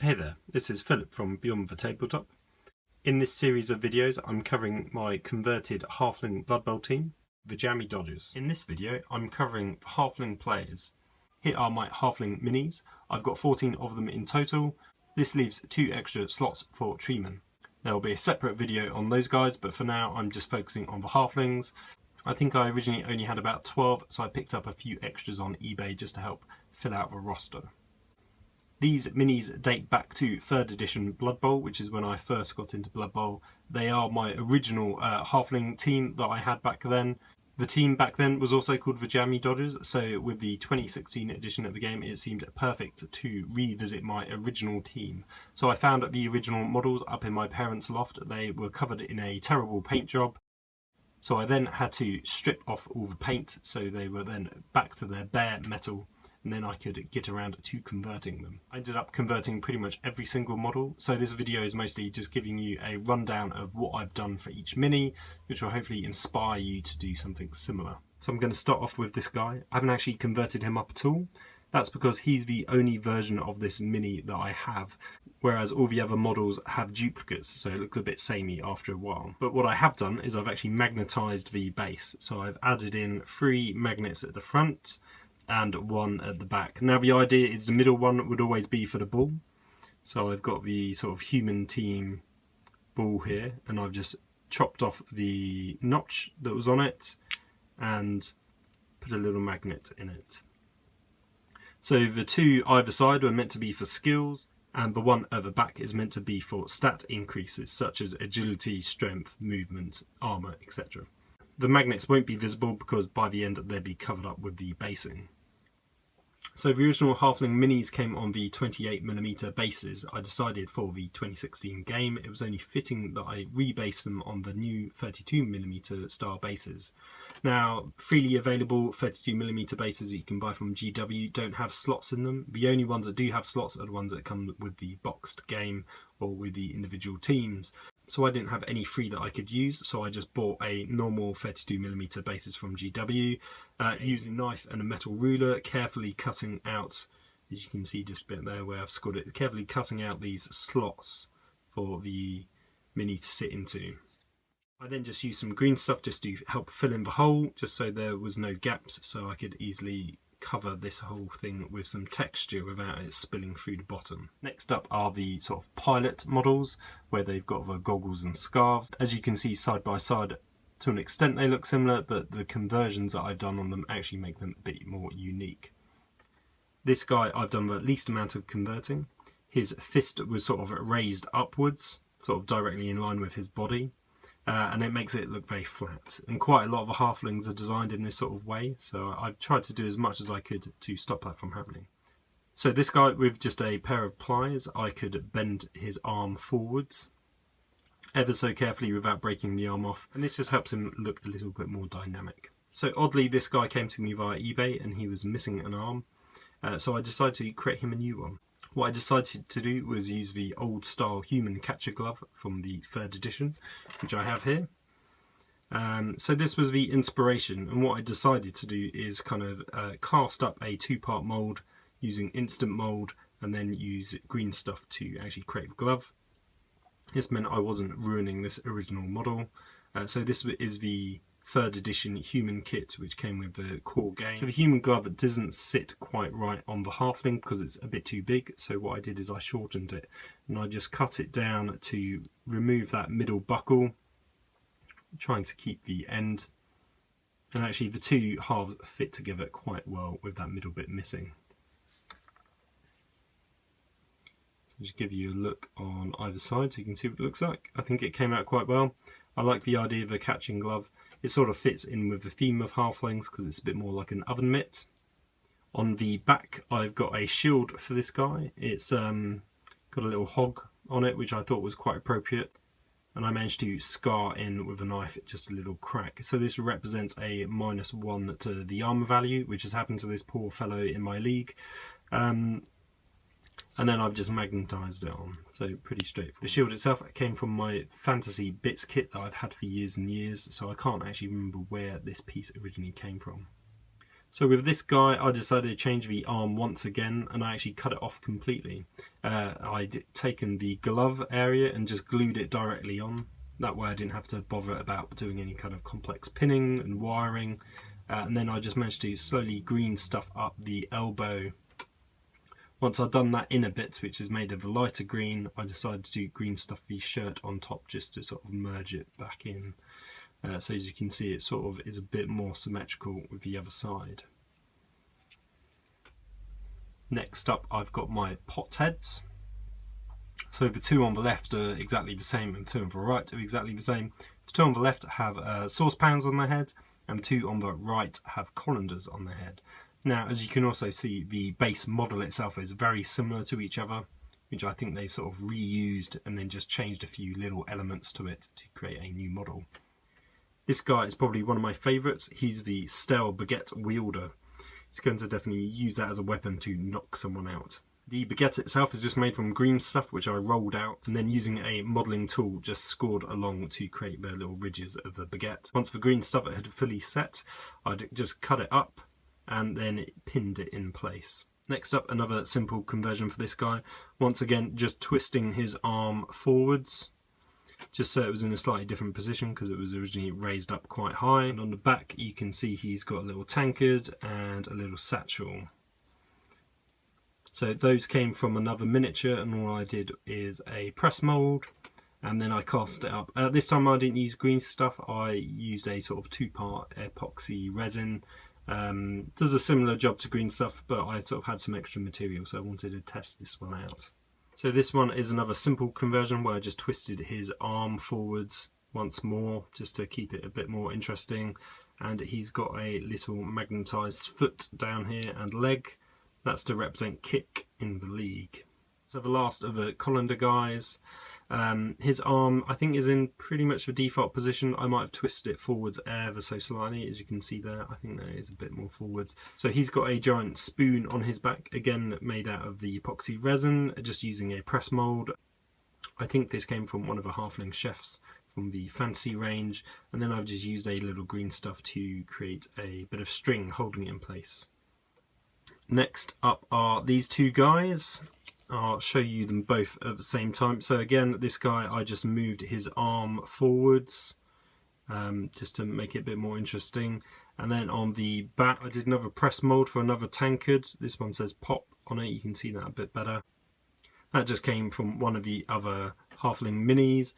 Hey there, this is Philip from Beyond the Tabletop. In this series of videos I'm covering my converted Halfling Blood Bowl team, the Jammy Dodgers. In this video I'm covering Halfling players. Here are my Halfling minis. I've got 14 of them in total. This leaves 2 extra slots for treemen. There will be a separate video on those guys, but for now I'm just focusing on the Halflings. I think I originally only had about 12, so I picked up a few extras on eBay just to help fill out the roster. These minis date back to 3rd edition Blood Bowl, which is when I first got into Blood Bowl. They are my original Halfling team that I had back then. The team back then was also called the Jammy Dodgers, so with the 2016 edition of the game it seemed perfect to revisit my original team. So I found the original models up in my parents' loft. They were covered in a terrible paint job. So I then had to strip off all the paint, so they were then back to their bare metal, and then I could get around to converting them. I ended up converting pretty much every single model, so this video is mostly just giving you a rundown of what I've done for each mini, which will hopefully inspire you to do something similar. So I'm going to start off with this guy. I haven't actually converted him up at all. That's because he's the only version of this mini that I have, whereas all the other models have duplicates, so it looks a bit samey after a while. But what I have done is I've actually magnetised the base, so I've added in 3 magnets at the front and 1 at the back. Now the idea is the middle one would always be for the bull, so I've got the sort of human team bull here, and I've just chopped off the notch that was on it and put a little magnet in it. So the 2 either side were meant to be for skills, and the one at the back is meant to be for stat increases such as agility, strength, movement, armour, etc. The magnets won't be visible because by the end they'll be covered up with the basing. So the original Halfling minis came on the 28mm bases. I decided for the 2016 game it was only fitting that I rebase them on the new 32mm style bases. Now, freely available 32mm bases that you can buy from GW don't have slots in them. The only ones that do have slots are the ones that come with the boxed game or with the individual teams. So I didn't have any free that I could use, so I just bought a normal 32mm bases from GW, using a knife and a metal ruler, carefully cutting out, as you can see just a bit there where I've scored it, carefully cutting out these slots for the mini to sit into. I then just used some green stuff just to help fill in the hole, just so there was no gaps, so I could easily cover this whole thing with some texture without it spilling through the bottom. Next up are the sort of pilot models where they've got the goggles and scarves. As you can see side by side, to an extent they look similar, but the conversions that I've done on them actually make them a bit more unique. This guy I've done the least amount of converting. His fist was sort of raised upwards, sort of directly in line with his body. And it makes it look very flat, and quite a lot of the halflings are designed in this sort of way, so I've tried to do as much as I could to stop that from happening. So this guy, with just a pair of pliers, I could bend his arm forwards ever so carefully without breaking the arm off, and this just helps him look a little bit more dynamic. So oddly, this guy came to me via eBay and he was missing an arm, so I decided to create him a new one. What I decided to do was use the old style human catcher glove from the 3rd edition, which I have here. So this was the inspiration, and what I decided to do is kind of cast up a 2-part mould using instant mould and then use green stuff to actually create the glove. This meant I wasn't ruining this original model. So this is the 3rd edition human kit which came with the core game. So the human glove doesn't sit quite right on the halfling because it's a bit too big, so what I did is I shortened it and I just cut it down to remove that middle buckle, trying to keep the end, and actually the 2 halves fit together quite well with that middle bit missing. So just give you a look on either side so you can see what it looks like. I think it came out quite well. I like the idea of a catching glove. It sort of fits in with the theme of Halflings because it's a bit more like an oven mitt. On the back I've got a shield for this guy. It's got a little hog on it which I thought was quite appropriate, and I managed to scar in with a knife just a little crack. So this represents a -1 to the armour value, which has happened to this poor fellow in my league. And then I've just magnetised it on, so pretty straightforward. The shield itself came from my fantasy bits kit that I've had for years and years, so I can't actually remember where this piece originally came from. So with this guy, I decided to change the arm once again, and I actually cut it off completely. I'd taken the glove area and just glued it directly on. That way I didn't have to bother about doing any kind of complex pinning and wiring. And then I just managed to slowly green stuff up the elbow. Once I'd done that inner bit, which is made of a lighter green, I decided to green stuff the shirt on top just to sort of merge it back in. So as you can see, it sort of is a bit more symmetrical with the other side. Next up, I've got my pot heads. So the two on the left are exactly the same, and two on the right are exactly the same. The two on the left have saucepans on their head, and two on the right have colanders on their head. Now, as you can also see, the base model itself is very similar to each other, which I think they've sort of reused and then just changed a few little elements to it to create a new model. This guy is probably one of my favourites. He's the Stale Baguette Wielder. He's going to definitely use that as a weapon to knock someone out. The baguette itself is just made from green stuff, which I rolled out, and then using a modelling tool just scored along to create the little ridges of the baguette. Once the green stuff had fully set, I'd just cut it up and then pinned it in place. Next up, another simple conversion for this guy. Once again, just twisting his arm forwards, just so it was in a slightly different position because it was originally raised up quite high. And on the back you can see he's got a little tankard and a little satchel. So those came from another miniature, and all I did is a press mould, and then I cast it up. This time I didn't use green stuff, I used a sort of two-part epoxy resin. Does a similar job to green stuff, but I sort of had some extra material, so I wanted to test this one out. So this one is another simple conversion where I just twisted his arm forwards once more just to keep it a bit more interesting, and he's got a little magnetised foot down here and leg. That's to represent kick in the league. So the last of the colander guys, his arm I think is in pretty much the default position. I might have twisted it forwards ever so slightly, as you can see there. I think that is a bit more forwards. So he's got a giant spoon on his back, again made out of the epoxy resin, just using a press mould. I think this came from one of the Halfling chefs from the fancy range, and then I've just used a little green stuff to create a bit of string holding it in place. Next up are these two guys. I'll show you them both at the same time. So again, this guy, I just moved his arm forwards just to make it a bit more interesting. And then on the back, I did another press mold for another tankard. This one says pop on it. You can see that a bit better. That just came from one of the other Halfling minis.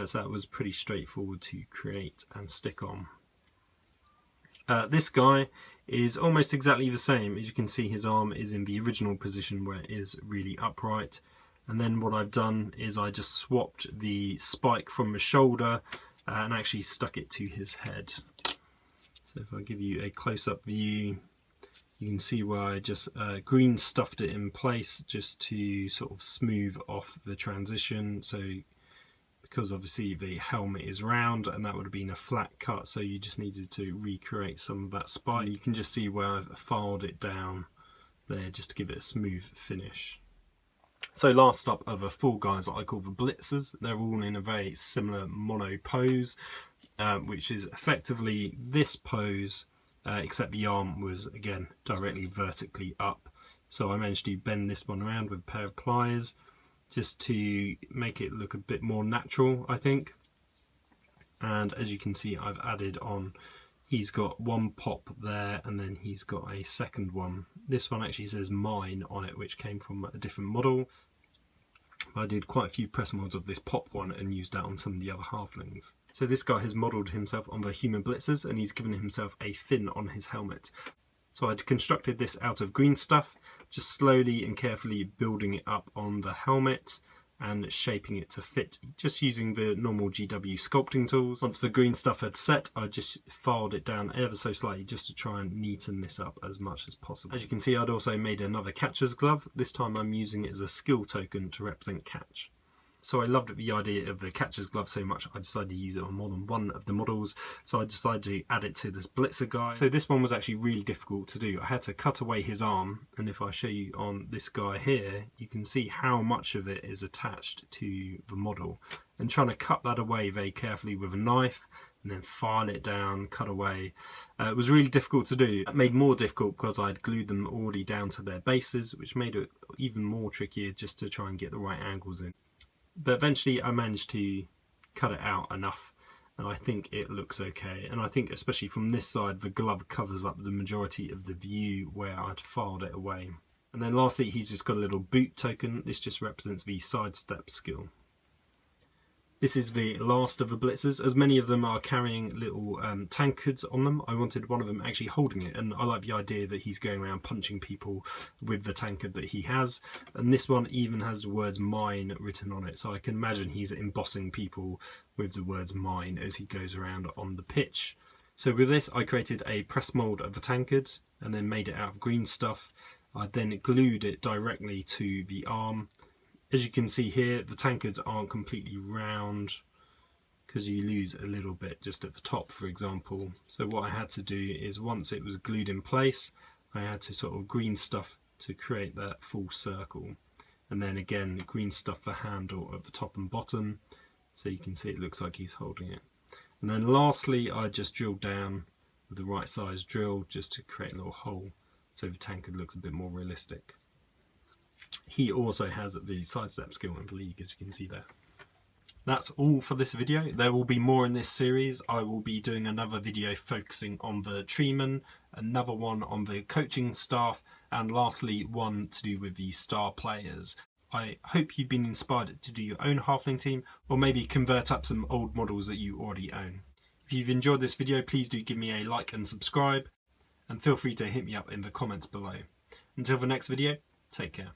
So that was pretty straightforward to create and stick on. This guy is almost exactly the same. As you can see, his arm is in the original position where it is really upright, and then what I've done is I just swapped the spike from the shoulder and actually stuck it to his head. So if I give you a close-up view, you can see where I just green stuffed it in place just to sort of smooth off the transition. So because obviously the helmet is round and that would have been a flat cut, so you just needed to recreate some of that spine. You can just see where I've filed it down there just to give it a smooth finish. So last up are the four guys that I call the Blitzers. They're all in a very similar mono pose, which is effectively this pose, except the arm was again directly vertically up. So I managed to bend this one around with a pair of pliers, just to make it look a bit more natural, I think. And as you can see, I've added on, he's got one pop there, and then he's got a second one. This one actually says mine on it, which came from a different model. I did quite a few press molds of this pop one and used that on some of the other Halflings. So this guy has modelled himself on the human Blitzers, and he's given himself a fin on his helmet. So I'd constructed this out of green stuff, just slowly and carefully building it up on the helmet and shaping it to fit, just using the normal GW sculpting tools. Once the green stuff had set, I just filed it down ever so slightly just to try and neaten this up as much as possible. As you can see, I'd also made another catcher's glove. This time I'm using it as a skill token to represent catch. So I loved the idea of the catcher's glove so much, I decided to use it on more than one of the models. So I decided to add it to this Blitzer guy. So this one was actually really difficult to do. I had to cut away his arm, and if I show you on this guy here, you can see how much of it is attached to the model. And trying to cut that away very carefully with a knife and then file it down, cut away. It was really difficult to do. It made more difficult because I'd glued them already down to their bases, which made it even more trickier just to try and get the right angles in. But eventually I managed to cut it out enough, and I think it looks okay. And I think especially from this side, the glove covers up the majority of the view where I'd filed it away. And then lastly, he's just got a little boot token. This just represents the sidestep skill. This is the last of the blitzers. As many of them are carrying little tankards on them, I wanted one of them actually holding it, and I like the idea that he's going around punching people with the tankard that he has. And this one even has the words mine written on it, so I can imagine he's embossing people with the words mine as he goes around on the pitch. So with this I created a press mould of the tankard and then made it out of green stuff. I then glued it directly to the arm. As you can see here, the tankards aren't completely round because you lose a little bit just at the top, for example. So what I had to do is, once it was glued in place, I had to sort of green stuff to create that full circle. And then again, green stuff the handle at the top and bottom, so you can see it looks like he's holding it. And then lastly, I just drilled down with the right size drill just to create a little hole, so the tankard looks a bit more realistic. He also has the sidestep skill in the league, as you can see there. That's all for this video. There will be more in this series. I will be doing another video focusing on the treemen, another one on the coaching staff, and lastly one to do with the star players. I hope you've been inspired to do your own halfling team, or maybe convert up some old models that you already own. If you've enjoyed this video, please do give me a like and subscribe, and feel free to hit me up in the comments below. Until the next video, take care.